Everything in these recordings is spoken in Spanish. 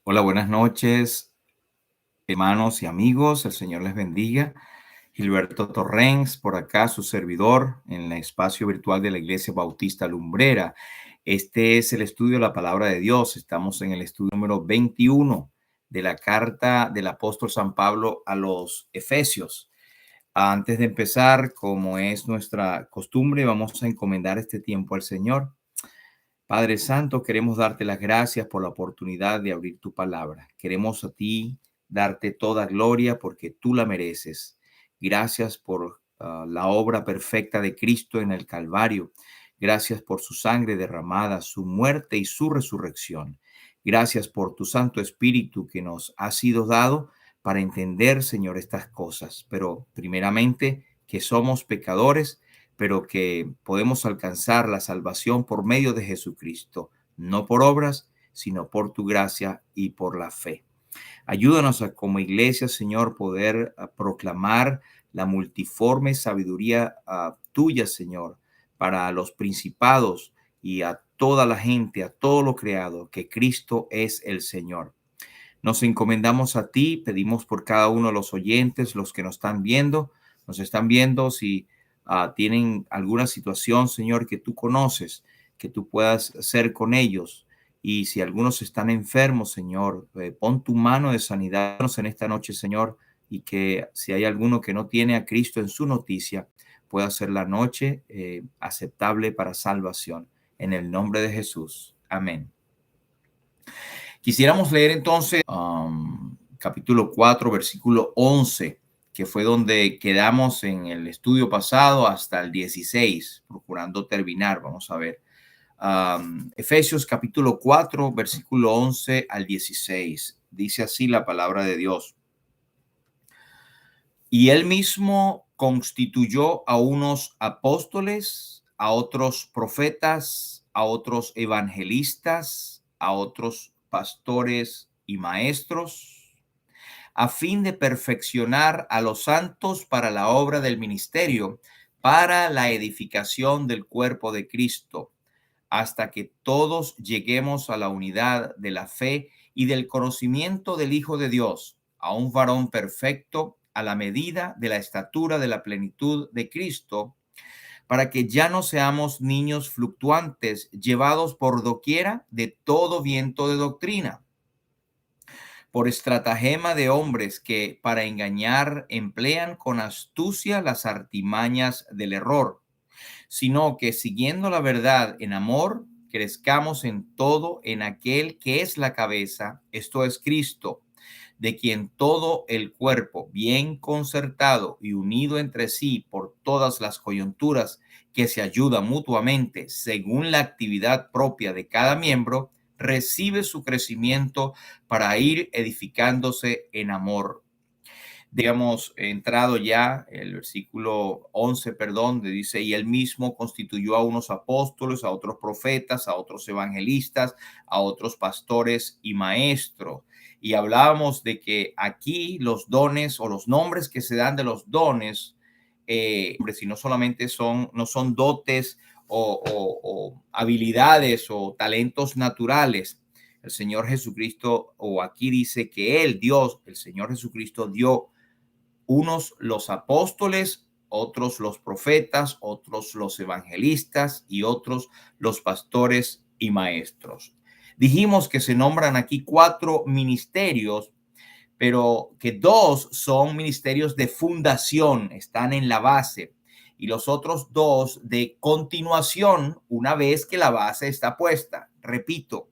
Hola, buenas noches, hermanos y amigos. El Señor les bendiga. Gilberto Torrens, por acá, su servidor, en el espacio virtual de la Iglesia Bautista Lumbrera. Este es el estudio de la Palabra de Dios. Estamos en el estudio número 21 de la carta del apóstol San Pablo a los Efesios. Antes de empezar, como es nuestra costumbre, vamos a encomendar este tiempo al Señor. Padre Santo, queremos darte las gracias por la oportunidad de abrir tu palabra. Queremos a ti darte toda gloria porque tú la mereces. Gracias por la obra perfecta de Cristo en el Calvario. Gracias por su sangre derramada, su muerte y su resurrección. Gracias por tu Santo Espíritu que nos ha sido dado para entender, Señor, estas cosas. Pero primeramente que somos pecadores, pero que podemos alcanzar la salvación por medio de Jesucristo, no por obras, sino por tu gracia y por la fe. Ayúdanos a, como iglesia, Señor, poder proclamar la multiforme sabiduría tuya, Señor, para los principados y a toda la gente, a todo lo creado, que Cristo es el Señor. Nos encomendamos a ti, pedimos por cada uno de los oyentes, los que nos están viendo, si tienen alguna situación, Señor, que tú conoces, que tú puedas ser con ellos. Y si algunos están enfermos, Señor, pon tu mano de sanidad en esta noche, Señor, y que si hay alguno que no tiene a Cristo en su noticia, pueda ser la noche aceptable para salvación. En el nombre de Jesús. Amén. Quisiéramos leer entonces capítulo 4, versículo 11, que fue donde quedamos en el estudio pasado hasta el 16, procurando terminar. Vamos a ver. Efesios capítulo 4, versículo 11 al 16. Dice así la palabra de Dios. Y él mismo constituyó a unos apóstoles, a otros profetas, a otros evangelistas, a otros pastores y maestros, a fin de perfeccionar a los santos para la obra del ministerio, para la edificación del cuerpo de Cristo, hasta que todos lleguemos a la unidad de la fe y del conocimiento del Hijo de Dios, a un varón perfecto, a la medida de la estatura de la plenitud de Cristo, para que ya no seamos niños fluctuantes, llevados por doquiera de todo viento de doctrina, por estratagema de hombres que para engañar emplean con astucia las artimañas del error, sino que siguiendo la verdad en amor, crezcamos en todo en aquel que es la cabeza, esto es Cristo, de quien todo el cuerpo, bien concertado y unido entre sí por todas las coyunturas que se ayuda mutuamente según la actividad propia de cada miembro, recibe su crecimiento para ir edificándose en amor. Digamos, entrado ya el versículo 11, perdón, dice, y él mismo constituyó a unos apóstoles, a otros profetas, a otros evangelistas, a otros pastores y maestros. Y hablábamos de que aquí los dones o los nombres que se dan de los dones, si no solamente no son dotes o habilidades o talentos naturales. El Señor Jesucristo, o aquí dice que Él, Dios, el Señor Jesucristo dio unos los apóstoles, otros los profetas, otros los evangelistas y otros los pastores y maestros. Dijimos que se nombran aquí 4 ministerios, pero que 2 son ministerios de fundación, están en la base, y los otros 2 de continuación una vez que la base está puesta. Repito,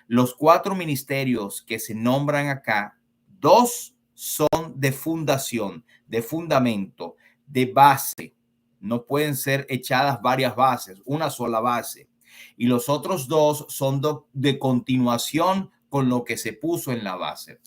los 4 ministerios que se nombran acá, 2 son de fundación, de fundamento, de base. No pueden ser echadas varias bases, una sola base. Y los otros 2 son de continuación con lo que se puso en la base.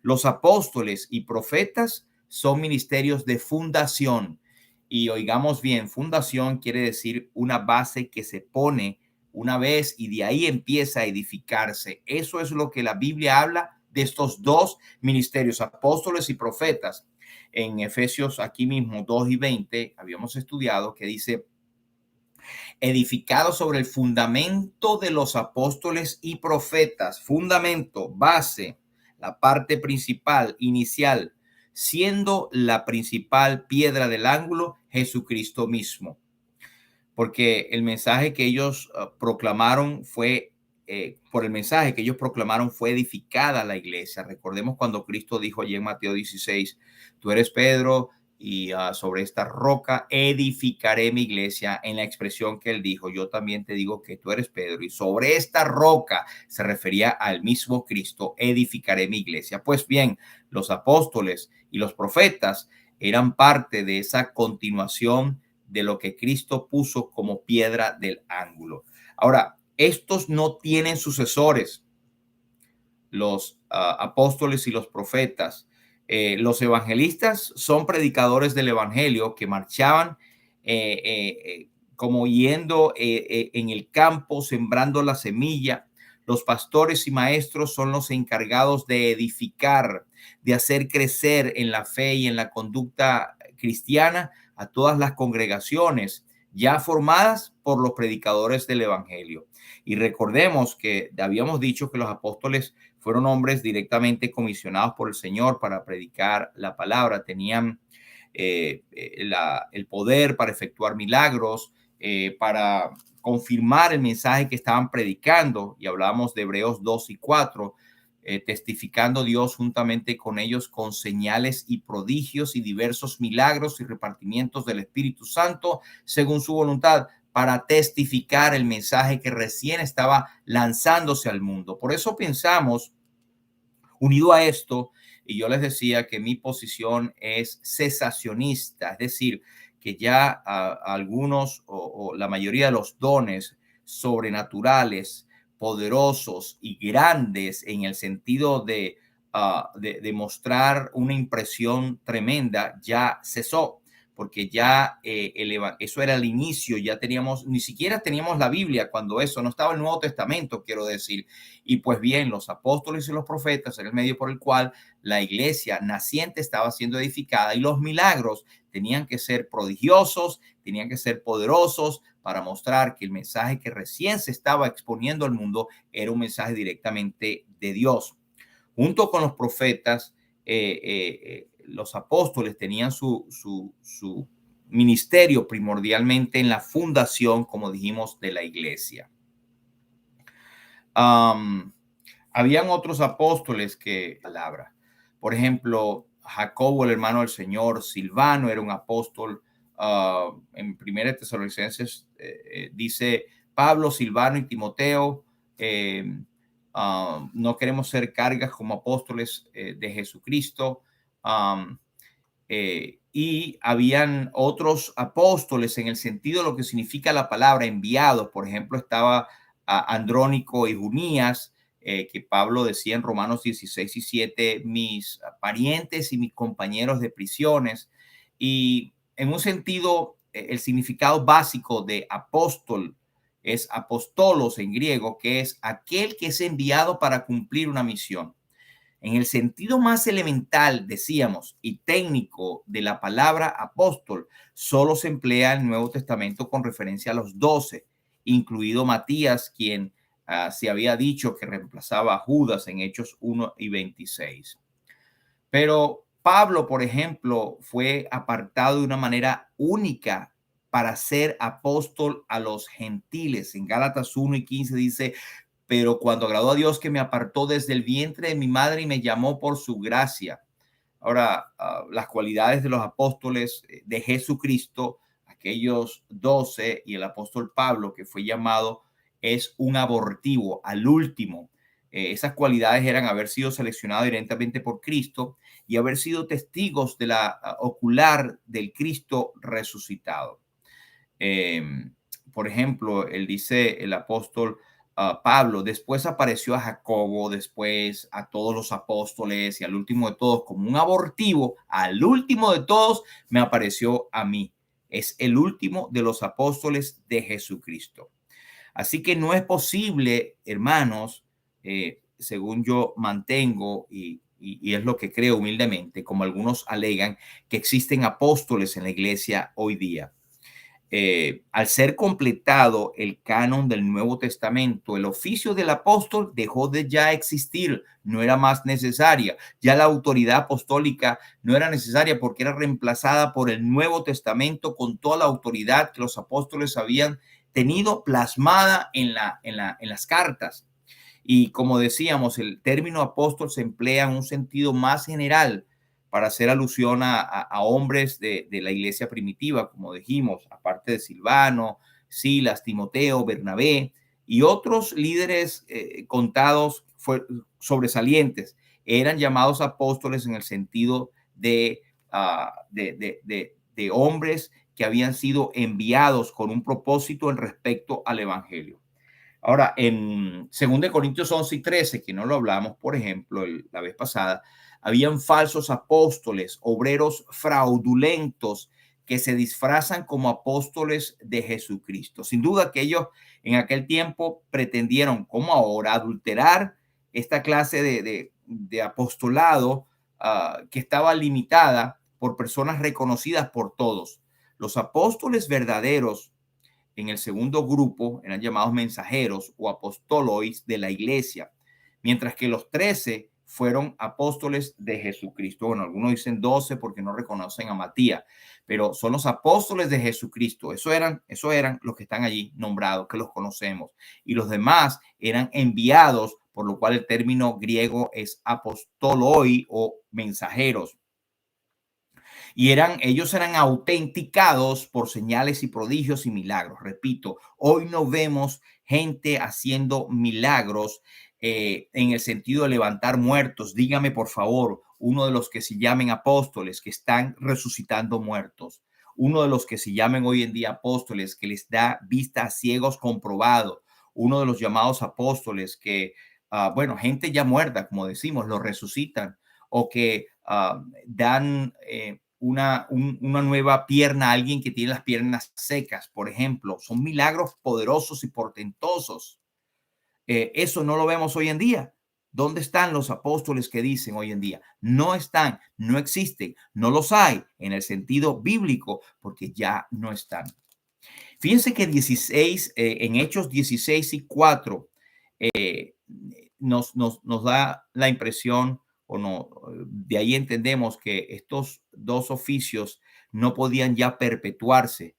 Los apóstoles y profetas son ministerios de fundación. Y oigamos bien, fundación quiere decir una base que se pone una vez y de ahí empieza a edificarse. Eso es lo que la Biblia habla de estos 2 ministerios, apóstoles y profetas. En Efesios, aquí mismo 2 y 20, habíamos estudiado que dice, edificado sobre el fundamento de los apóstoles y profetas, fundamento, base, la parte principal, inicial, siendo la principal piedra del ángulo Jesucristo mismo. Porque el mensaje que ellos proclamaron fue, por el mensaje que ellos proclamaron fue edificada la iglesia. Recordemos cuando Cristo dijo allí en Mateo 16, tú eres Pedro y sobre esta roca edificaré mi iglesia, en la expresión que él dijo, yo también te digo que tú eres Pedro y sobre esta roca se refería al mismo Cristo, edificaré mi iglesia. Pues bien, los apóstoles y los profetas eran parte de esa continuación de lo que Cristo puso como piedra del ángulo. Ahora, estos no tienen sucesores, los apóstoles y los profetas. Los evangelistas son predicadores del evangelio que marchaban como yendo en el campo, sembrando la semilla. Los pastores y maestros son los encargados de edificar, de hacer crecer en la fe y en la conducta cristiana a todas las congregaciones ya formadas por los predicadores del evangelio. Y recordemos que habíamos dicho que los apóstoles fueron hombres directamente comisionados por el Señor para predicar la palabra, tenían el poder para efectuar milagros, para confirmar el mensaje que estaban predicando, y hablábamos de Hebreos 2 y 4, testificando Dios juntamente con ellos con señales y prodigios y diversos milagros y repartimientos del Espíritu Santo según su voluntad, para testificar el mensaje que recién estaba lanzándose al mundo. Por eso pensamos, unido a esto, y yo les decía que mi posición es cesacionista, es decir, que ya algunos o la mayoría de los dones sobrenaturales, poderosos y grandes en el sentido de mostrar una impresión tremenda, ya cesó, porque ya eso era el inicio, ya teníamos, ni siquiera teníamos la Biblia cuando eso, no estaba el Nuevo Testamento, quiero decir. Y pues bien, los apóstoles y los profetas eran el medio por el cual la iglesia naciente estaba siendo edificada, y los milagros tenían que ser prodigiosos, tenían que ser poderosos para mostrar que el mensaje que recién se estaba exponiendo al mundo era un mensaje directamente de Dios. Junto con los profetas, los apóstoles tenían su ministerio primordialmente en la fundación, como dijimos, de la iglesia. Habían otros apóstoles que palabra. Por ejemplo, Jacobo, el hermano del Señor, Silvano era un apóstol. En 1 Tesalonicenses dice Pablo, Silvano y Timoteo. No queremos ser cargas como apóstoles de Jesucristo. Y habían otros apóstoles en el sentido de lo que significa la palabra enviados. Por ejemplo, estaba Andrónico y Junías, que Pablo decía en Romanos 16 y 7, mis parientes y mis compañeros de prisiones. Y en un sentido, el significado básico de apóstol es apostolos en griego, que es aquel que es enviado para cumplir una misión. En el sentido más elemental, decíamos, y técnico de la palabra apóstol, solo se emplea en el Nuevo Testamento con referencia a los 12, incluido Matías, quien se había dicho que reemplazaba a Judas en Hechos 1 y 26. Pero Pablo, por ejemplo, fue apartado de una manera única para ser apóstol a los gentiles. En Gálatas 1 y 15 dice, pero cuando agradó a Dios que me apartó desde el vientre de mi madre y me llamó por su gracia. Ahora, las cualidades de los apóstoles de Jesucristo, aquellos 12 y el apóstol Pablo que fue llamado, es un abortivo al último. Esas cualidades eran haber sido seleccionado directamente por Cristo y haber sido testigos de la ocular del Cristo resucitado. Por ejemplo, él dice el apóstol Pablo, después apareció a Jacobo, después a todos los apóstoles y al último de todos, como un abortivo, al último de todos me apareció a mí. Es el último de los apóstoles de Jesucristo. Así que no es posible, hermanos, según yo mantengo y es lo que creo humildemente, como algunos alegan, que existen apóstoles en la iglesia hoy día. al ser completado el canon del Nuevo Testamento, el oficio del apóstol dejó de ya existir, no era más necesaria. Ya la autoridad apostólica no era necesaria porque era reemplazada por el Nuevo Testamento con toda la autoridad que los apóstoles habían tenido plasmada en las cartas. Y como decíamos, el término apóstol se emplea en un sentido más general para hacer alusión a hombres de la iglesia primitiva, como dijimos, aparte de Silvano, Silas, Timoteo, Bernabé y otros líderes contados sobresalientes. Eran llamados apóstoles en el sentido de hombres que habían sido enviados con un propósito en respecto al evangelio. Ahora, en 2 Corintios 11 y 13, que no lo hablamos, por ejemplo, la vez pasada, habían falsos apóstoles, obreros fraudulentos que se disfrazan como apóstoles de Jesucristo. Sin duda que ellos en aquel tiempo pretendieron, como ahora, adulterar esta clase de apostolado que estaba limitada por personas reconocidas por todos. Los apóstoles verdaderos en el segundo grupo eran llamados mensajeros o apostolois de la iglesia, mientras que los 13 fueron apóstoles de Jesucristo. Bueno, algunos dicen 12 porque no reconocen a Matías, pero son los apóstoles de Jesucristo. Eso eran los que están allí nombrados, que los conocemos. Y los demás eran enviados, por lo cual el término griego es apostoloi o mensajeros. Y ellos eran autenticados por señales y prodigios y milagros. Repito, hoy no vemos gente haciendo milagros en el sentido de levantar muertos. Dígame, por favor, uno de los que se llamen apóstoles que están resucitando muertos. Uno de los que se llamen hoy en día apóstoles que les da vista a ciegos comprobado. Uno de los llamados apóstoles que, bueno, gente ya muerta, como decimos, los resucitan o que dan una nueva pierna a alguien que tiene las piernas secas, por ejemplo. Son milagros poderosos y portentosos. Eso no lo vemos hoy en día. ¿Dónde están los apóstoles que dicen hoy en día? No están, no existen, no los hay en el sentido bíblico porque ya no están. Fíjense que en Hechos 16 y 4 nos da la impresión o no, de ahí entendemos que estos dos oficios no podían ya perpetuarse.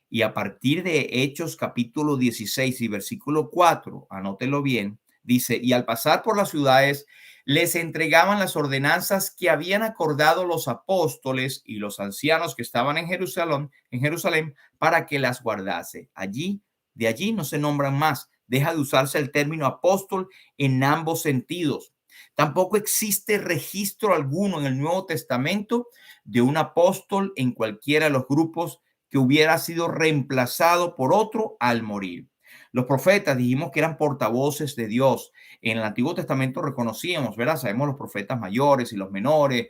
Y a partir de Hechos capítulo 16 y versículo 4, anótelo bien, dice, y al pasar por las ciudades, les entregaban las ordenanzas que habían acordado los apóstoles y los ancianos que estaban en Jerusalén, para que las guardase. De allí no se nombran más. Deja de usarse el término apóstol en ambos sentidos. Tampoco existe registro alguno en el Nuevo Testamento de un apóstol en cualquiera de los grupos que hubiera sido reemplazado por otro al morir. Los profetas dijimos que eran portavoces de Dios. En el Antiguo Testamento reconocíamos, ¿verdad? Sabemos los profetas mayores y los menores,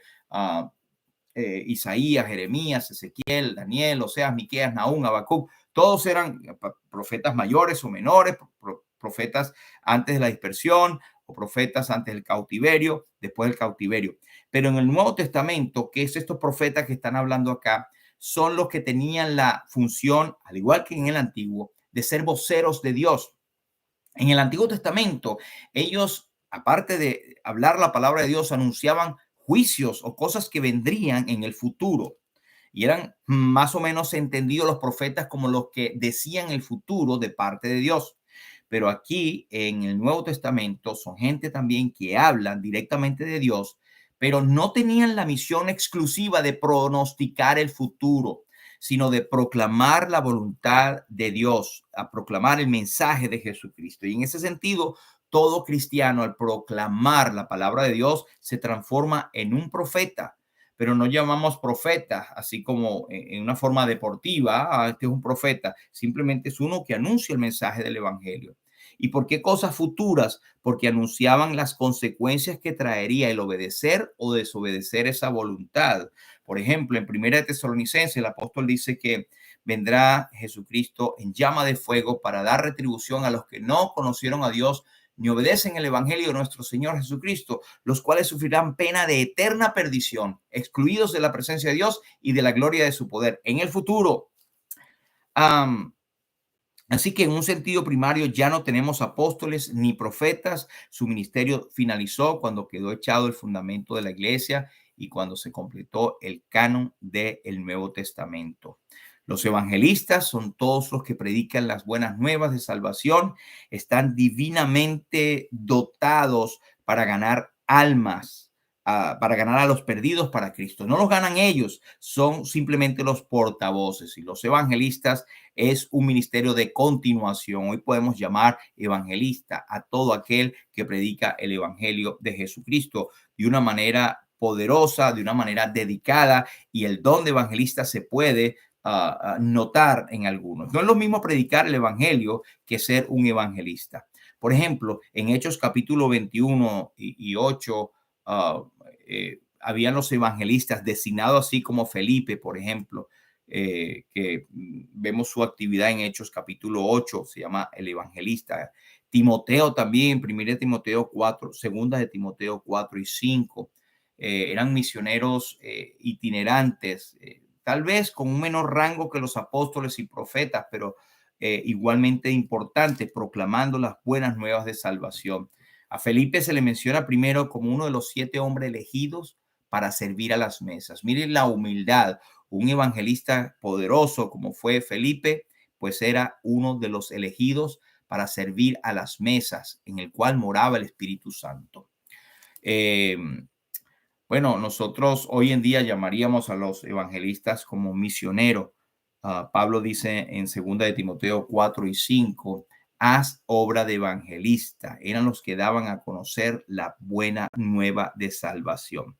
Isaías, Jeremías, Ezequiel, Daniel, Oseas, Miqueas, Nahum, Habacuc. Todos eran profetas mayores o menores, profetas antes de la dispersión o profetas antes del cautiverio, después del cautiverio. Pero en el Nuevo Testamento, que es estos profetas que están hablando acá, son los que tenían la función, al igual que en el Antiguo, de ser voceros de Dios. En el Antiguo Testamento, ellos, aparte de hablar la palabra de Dios, anunciaban juicios o cosas que vendrían en el futuro. Y eran más o menos entendidos los profetas como los que decían el futuro de parte de Dios. Pero aquí en el Nuevo Testamento son gente también que hablan directamente de Dios, pero no tenían la misión exclusiva de pronosticar el futuro, sino de proclamar la voluntad de Dios, a proclamar el mensaje de Jesucristo. Y en ese sentido, todo cristiano al proclamar la palabra de Dios se transforma en un profeta, pero no llamamos profeta así como en una forma deportiva. Este es un profeta, simplemente es uno que anuncia el mensaje del evangelio. ¿Y por qué cosas futuras? Porque anunciaban las consecuencias que traería el obedecer o desobedecer esa voluntad. Por ejemplo, en Primera de Tesalonicenses, el apóstol dice que vendrá Jesucristo en llama de fuego para dar retribución a los que no conocieron a Dios ni obedecen el evangelio de nuestro Señor Jesucristo, los cuales sufrirán pena de eterna perdición, excluidos de la presencia de Dios y de la gloria de su poder en el futuro. Am, Así que en un sentido primario ya no tenemos apóstoles ni profetas. Su ministerio finalizó cuando quedó echado el fundamento de la iglesia y cuando se completó el canon del Nuevo Testamento. Los evangelistas son todos los que predican las buenas nuevas de salvación, están divinamente dotados para ganar almas, para ganar a los perdidos para Cristo. No los ganan ellos, son simplemente los portavoces, y los evangelistas es un ministerio de continuación. Hoy podemos llamar evangelista a todo aquel que predica el evangelio de Jesucristo de una manera poderosa, de una manera dedicada, y el don de evangelista se puede notar en algunos. No es lo mismo predicar el evangelio que ser un evangelista. Por ejemplo, en Hechos capítulo 21 y 8, habían los evangelistas designados así como Felipe, por ejemplo, que vemos su actividad en Hechos capítulo 8, se llama el evangelista. Timoteo también, 1 Timoteo 4, 2 de Timoteo 4 y 5, eran misioneros itinerantes, tal vez con un menor rango que los apóstoles y profetas, pero igualmente importantes, proclamando las buenas nuevas de salvación. A Felipe se le menciona primero como uno de los 7 hombres elegidos para servir a las mesas. Miren la humildad. Un evangelista poderoso como fue Felipe, pues era uno de los elegidos para servir a las mesas en el cual moraba el Espíritu Santo. Eh, bueno, nosotros hoy en día llamaríamos a los evangelistas como misioneros. Pablo dice en 2 de Timoteo 4 y 5, haz obra de evangelista. Eran los que daban a conocer la buena nueva de salvación.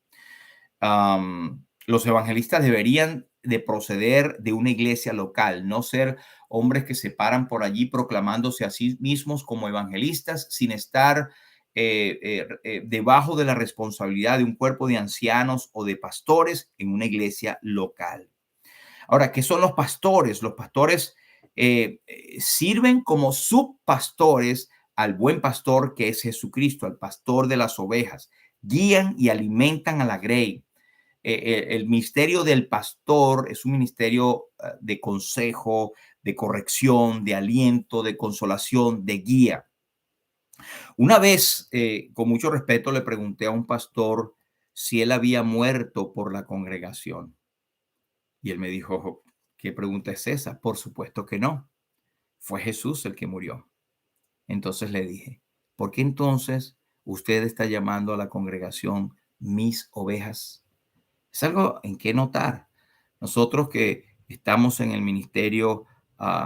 Los evangelistas deberían de proceder de una iglesia local, no ser hombres que se paran por allí proclamándose a sí mismos como evangelistas sin estar debajo de la responsabilidad de un cuerpo de ancianos o de pastores en una iglesia local. Ahora, ¿qué son los pastores? Los pastores sirven como subpastores al buen pastor que es Jesucristo, al pastor de las ovejas. Guían y alimentan a la grey. El ministerio del pastor es un ministerio de consejo, de corrección, de aliento, de consolación, de guía. Una vez, con mucho respeto, le pregunté a un pastor si él había muerto por la congregación. Y él me dijo, ¿qué pregunta es esa? Por supuesto que no. Fue Jesús el que murió. Entonces le dije, ¿por qué entonces usted está llamando a la congregación mis ovejas? Es algo en qué notar. Nosotros que estamos en el ministerio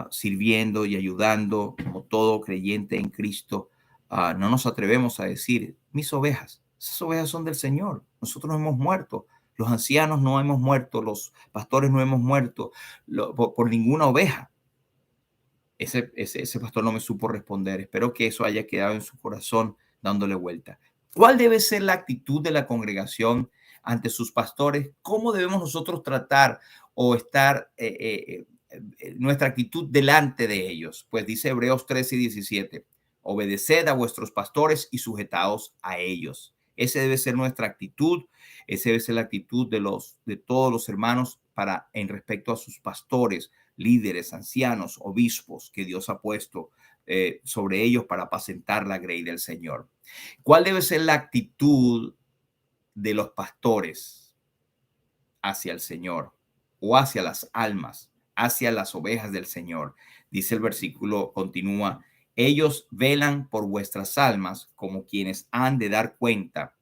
sirviendo y ayudando como todo creyente en Cristo, no nos atrevemos a decir, mis ovejas, esas ovejas son del Señor. Nosotros no hemos muerto. Los ancianos no hemos muerto, los pastores no hemos muerto por ninguna oveja. Ese pastor no me supo responder. Espero que eso haya quedado en su corazón dándole vuelta. ¿Cuál debe ser la actitud de la congregación ante sus pastores? ¿Cómo debemos nosotros tratar o estar nuestra actitud delante de ellos? Pues dice Hebreos 13 y 17, obedeced a vuestros pastores y sujetaos a ellos. Ese debe ser nuestra actitud, esa debe ser la actitud de todos los hermanos para en respecto a sus pastores, líderes, ancianos, obispos que Dios ha puesto sobre ellos para apacentar la grey del Señor. ¿Cuál debe ser la actitud de los pastores hacia el Señor o hacia las almas, hacia las ovejas del Señor? Dice el versículo, continúa, ellos velan por vuestras almas como quienes han de dar cuenta.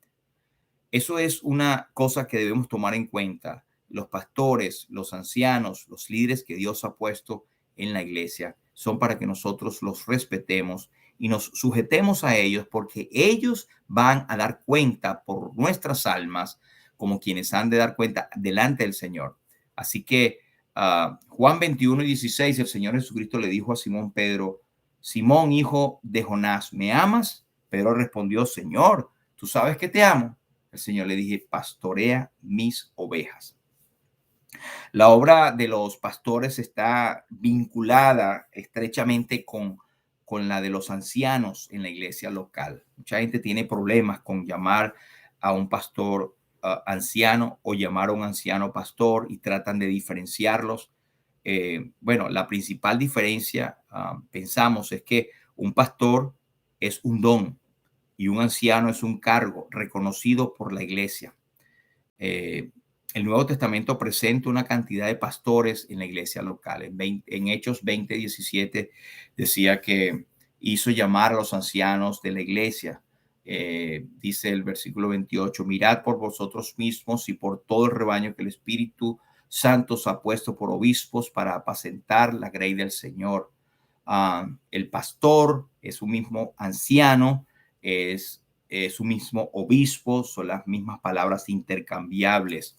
Eso es una cosa que debemos tomar en cuenta. Los pastores, los ancianos, los líderes que Dios ha puesto en la iglesia son para que nosotros los respetemos y nos sujetemos a ellos, porque ellos van a dar cuenta por nuestras almas como quienes han de dar cuenta delante del Señor. Así que Juan 21 y 16, el Señor Jesucristo le dijo a Simón Pedro, Simón, hijo de Jonás, ¿me amas? Pedro respondió, Señor, tú sabes que te amo. El Señor le dije, pastorea mis ovejas. La obra de los pastores está vinculada estrechamente con la de los ancianos en la iglesia local. Mucha gente tiene problemas con llamar a un pastor anciano o llamar a un anciano pastor y tratan de diferenciarlos. Bueno, la principal diferencia, pensamos, es que un pastor es un don y un anciano es un cargo reconocido por la iglesia. Eh, el Nuevo Testamento presenta una cantidad de pastores en la iglesia local. En Hechos 20:17 decía que hizo llamar a los ancianos de la iglesia. Dice el versículo 28, mirad por vosotros mismos y por todo el rebaño que el Espíritu Santo os ha puesto por obispos para apacentar la grey del Señor. El pastor es un mismo anciano, es un mismo obispo, son las mismas palabras intercambiables.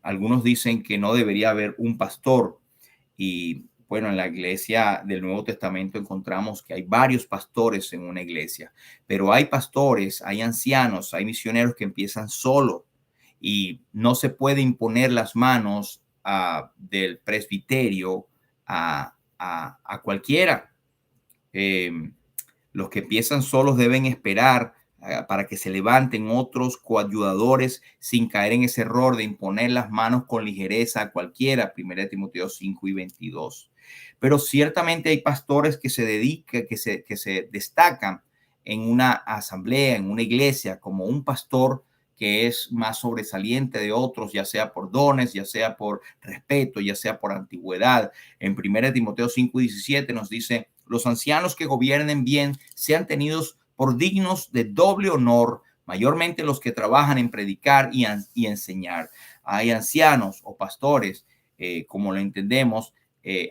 Algunos dicen que no debería haber un pastor y bueno, en la iglesia del Nuevo Testamento encontramos que hay varios pastores en una iglesia, pero hay pastores, hay ancianos, hay misioneros que empiezan solo y no se puede imponer las manos del presbiterio a cualquiera. Los que empiezan solos deben esperar para que se levanten otros coayudadores sin caer en ese error de imponer las manos con ligereza a cualquiera. 1 Timoteo 5:22. Pero ciertamente hay pastores que se dedican, que se destacan en una asamblea, en una iglesia, como un pastor que es más sobresaliente de otros, ya sea por dones, ya sea por respeto, ya sea por antigüedad. En 1 Timoteo 5:17 nos dice, los ancianos que gobiernen bien sean tenidos por dignos de doble honor, mayormente los que trabajan en predicar y enseñar. Hay ancianos o pastores, como lo entendemos,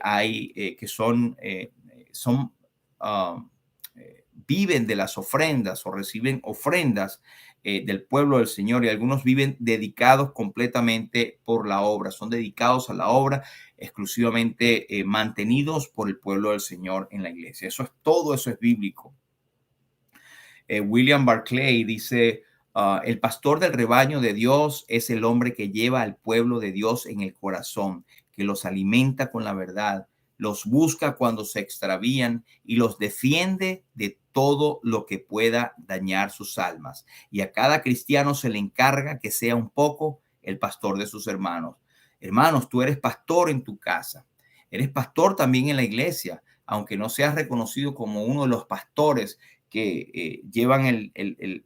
hay que uh, viven de las ofrendas o reciben ofrendas del pueblo del Señor, y algunos viven dedicados completamente por la obra, son dedicados a la obra exclusivamente, mantenidos por el pueblo del Señor en la iglesia. Todo eso es bíblico. William Barclay dice, el pastor del rebaño de Dios es el hombre que lleva al pueblo de Dios en el corazón, que los alimenta con la verdad, los busca cuando se extravían y los defiende de todo lo que pueda dañar sus almas. Y a cada cristiano se le encarga que sea un poco el pastor de sus hermanos. Hermanos, tú eres pastor en tu casa, eres pastor también en la iglesia, aunque no seas reconocido como uno de los pastores que llevan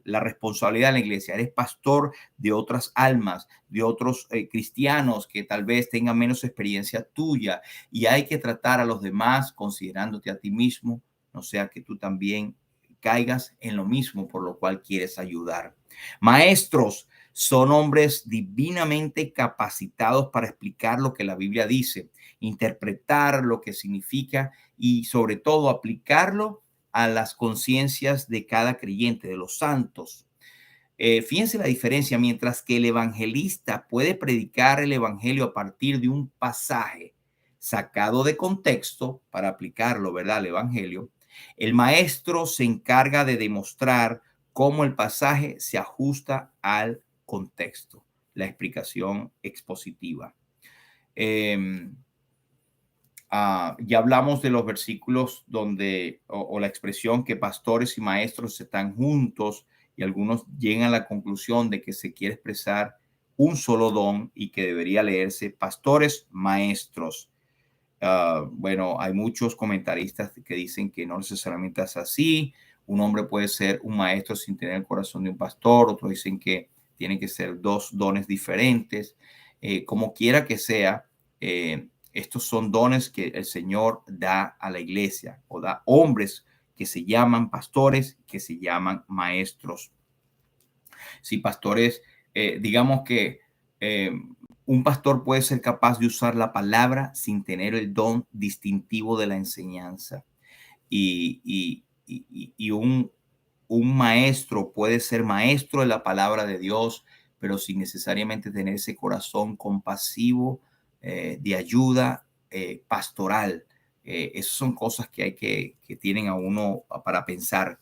la responsabilidad en la iglesia. Eres pastor de otras almas, de otros cristianos que tal vez tengan menos experiencia tuya, y hay que tratar a los demás considerándote a ti mismo, no sea que tú también caigas en lo mismo por lo cual quieres ayudar. Maestros son hombres divinamente capacitados para explicar lo que la Biblia dice, interpretar lo que significa y sobre todo aplicarlo a las conciencias de cada creyente, de los santos. Fíjense la diferencia. Mientras que el evangelista puede predicar el evangelio a partir de un pasaje sacado de contexto para aplicarlo, ¿verdad?, al evangelio, el maestro se encarga de demostrar cómo el pasaje se ajusta al contexto, la explicación expositiva. Ya hablamos de los versículos donde, o la expresión que pastores y maestros están juntos, y algunos llegan a la conclusión de que se quiere expresar un solo don y que debería leerse pastores maestros. Bueno, hay muchos comentaristas que dicen que no necesariamente es así. Un hombre puede ser un maestro sin tener el corazón de un pastor. Otros dicen que tienen que ser dos dones diferentes. Como quiera que sea, estos son dones que el Señor da a la iglesia, o da hombres que se llaman pastores, que se llaman maestros. Si pastores, digamos que un pastor puede ser capaz de usar la palabra sin tener el don distintivo de la enseñanza. Y un maestro puede ser maestro de la palabra de Dios, pero sin necesariamente tener ese corazón compasivo, de ayuda, pastoral. Esas son cosas que que tienen a uno para pensar.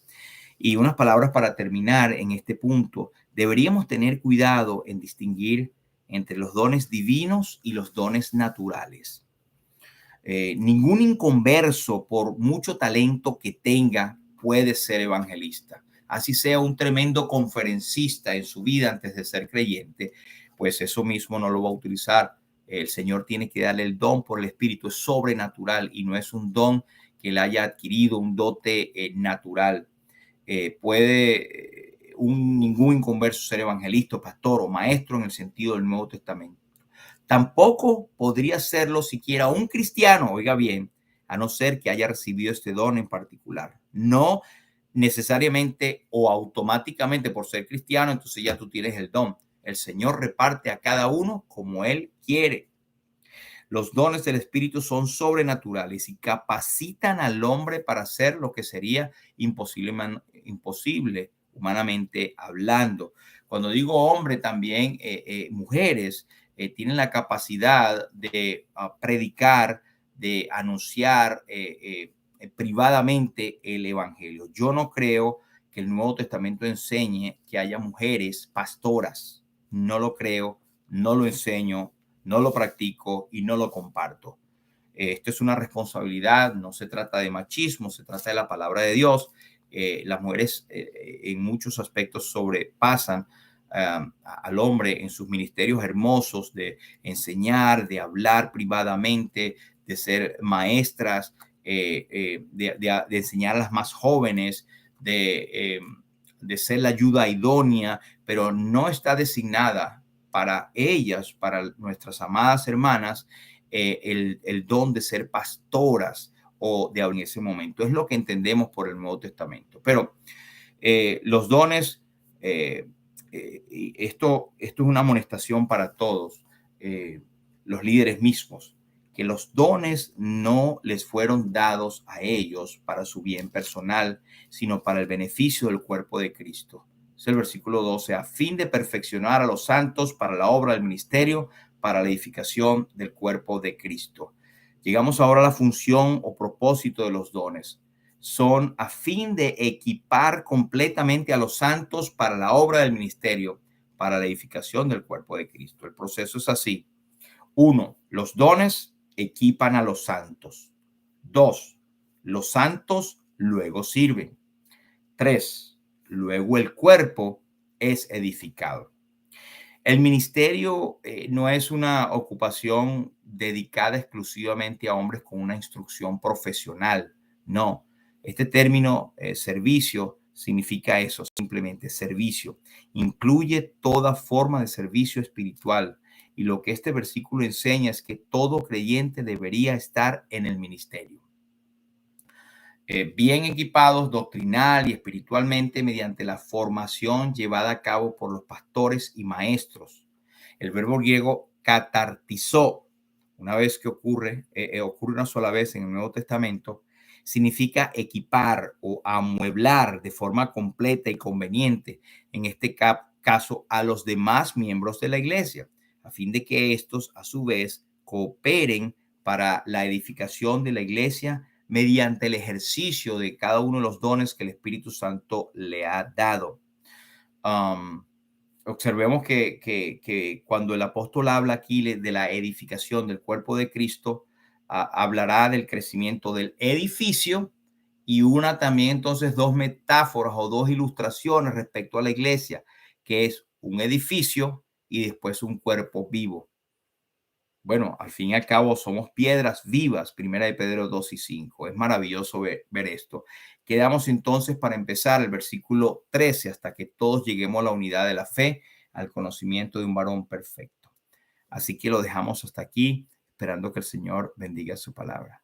Y unas palabras para terminar en este punto. Deberíamos tener cuidado en distinguir entre los dones divinos y los dones naturales. Ningún inconverso, por mucho talento que tenga, puede ser evangelista. Así sea un tremendo conferencista en su vida antes de ser creyente, pues eso mismo no lo va a utilizar El Señor tiene que darle el don por el Espíritu, es sobrenatural y no es un don que él haya adquirido, un dote natural. Ningún inconverso ser evangelista, pastor o maestro en el sentido del Nuevo Testamento. Tampoco podría serlo siquiera un cristiano, oiga bien, a no ser que haya recibido este don en particular. No necesariamente o automáticamente por ser cristiano, entonces ya tú tienes el don. El Señor reparte a cada uno como Él quiere. Los dones del Espíritu son sobrenaturales y capacitan al hombre para hacer lo que sería imposible humanamente hablando. Cuando digo hombre, también mujeres tienen la capacidad de predicar, de anunciar privadamente el Evangelio. Yo no creo que el Nuevo Testamento enseñe que haya mujeres pastoras. No lo creo, no lo enseño, no lo practico y no lo comparto. Esto es una responsabilidad, no se trata de machismo, se trata de la palabra de Dios. Las mujeres en muchos aspectos sobrepasan al hombre en sus ministerios hermosos de enseñar, de hablar privadamente, de ser maestras, de enseñar a las más jóvenes, de ser la ayuda idónea, pero no está designada para ellas, para nuestras amadas hermanas, el don de ser pastoras o de en ese momento. Es lo que entendemos por el Nuevo Testamento. Pero los dones, esto es una amonestación para todos, los líderes mismos, que los dones no les fueron dados a ellos para su bien personal, sino para el beneficio del cuerpo de Cristo. Es el versículo 12, a fin de perfeccionar a los santos para la obra del ministerio, para la edificación del cuerpo de Cristo. Llegamos ahora a la función o propósito de los dones. Son a fin de equipar completamente a los santos para la obra del ministerio, para la edificación del cuerpo de Cristo. El proceso es así. 1. Los dones equipan a los santos. 2. Los santos luego sirven. 3. Luego el cuerpo es edificado. El ministerio no es una ocupación dedicada exclusivamente a hombres con una instrucción profesional. No, este término servicio significa eso, simplemente servicio. Incluye toda forma de servicio espiritual. Y lo que este versículo enseña es que todo creyente debería estar en el ministerio. Bien equipados doctrinal y espiritualmente mediante la formación llevada a cabo por los pastores y maestros. El verbo griego catartizó, una vez que ocurre una sola vez en el Nuevo Testamento, significa equipar o amueblar de forma completa y conveniente, en este caso a los demás miembros de la iglesia, a fin de que estos a su vez cooperen para la edificación de la iglesia mediante el ejercicio de cada uno de los dones que el Espíritu Santo le ha dado. Observemos que cuando el apóstol habla aquí de la edificación del cuerpo de Cristo, hablará del crecimiento del edificio y también entonces dos metáforas o dos ilustraciones respecto a la iglesia, que es un edificio y después un cuerpo vivo. Bueno, al fin y al cabo somos piedras vivas, primera de Pedro 2 y 5. Es maravilloso ver esto. Quedamos entonces para empezar el versículo 13 hasta que todos lleguemos a la unidad de la fe, al conocimiento de un varón perfecto. Así que lo dejamos hasta aquí, esperando que el Señor bendiga su palabra.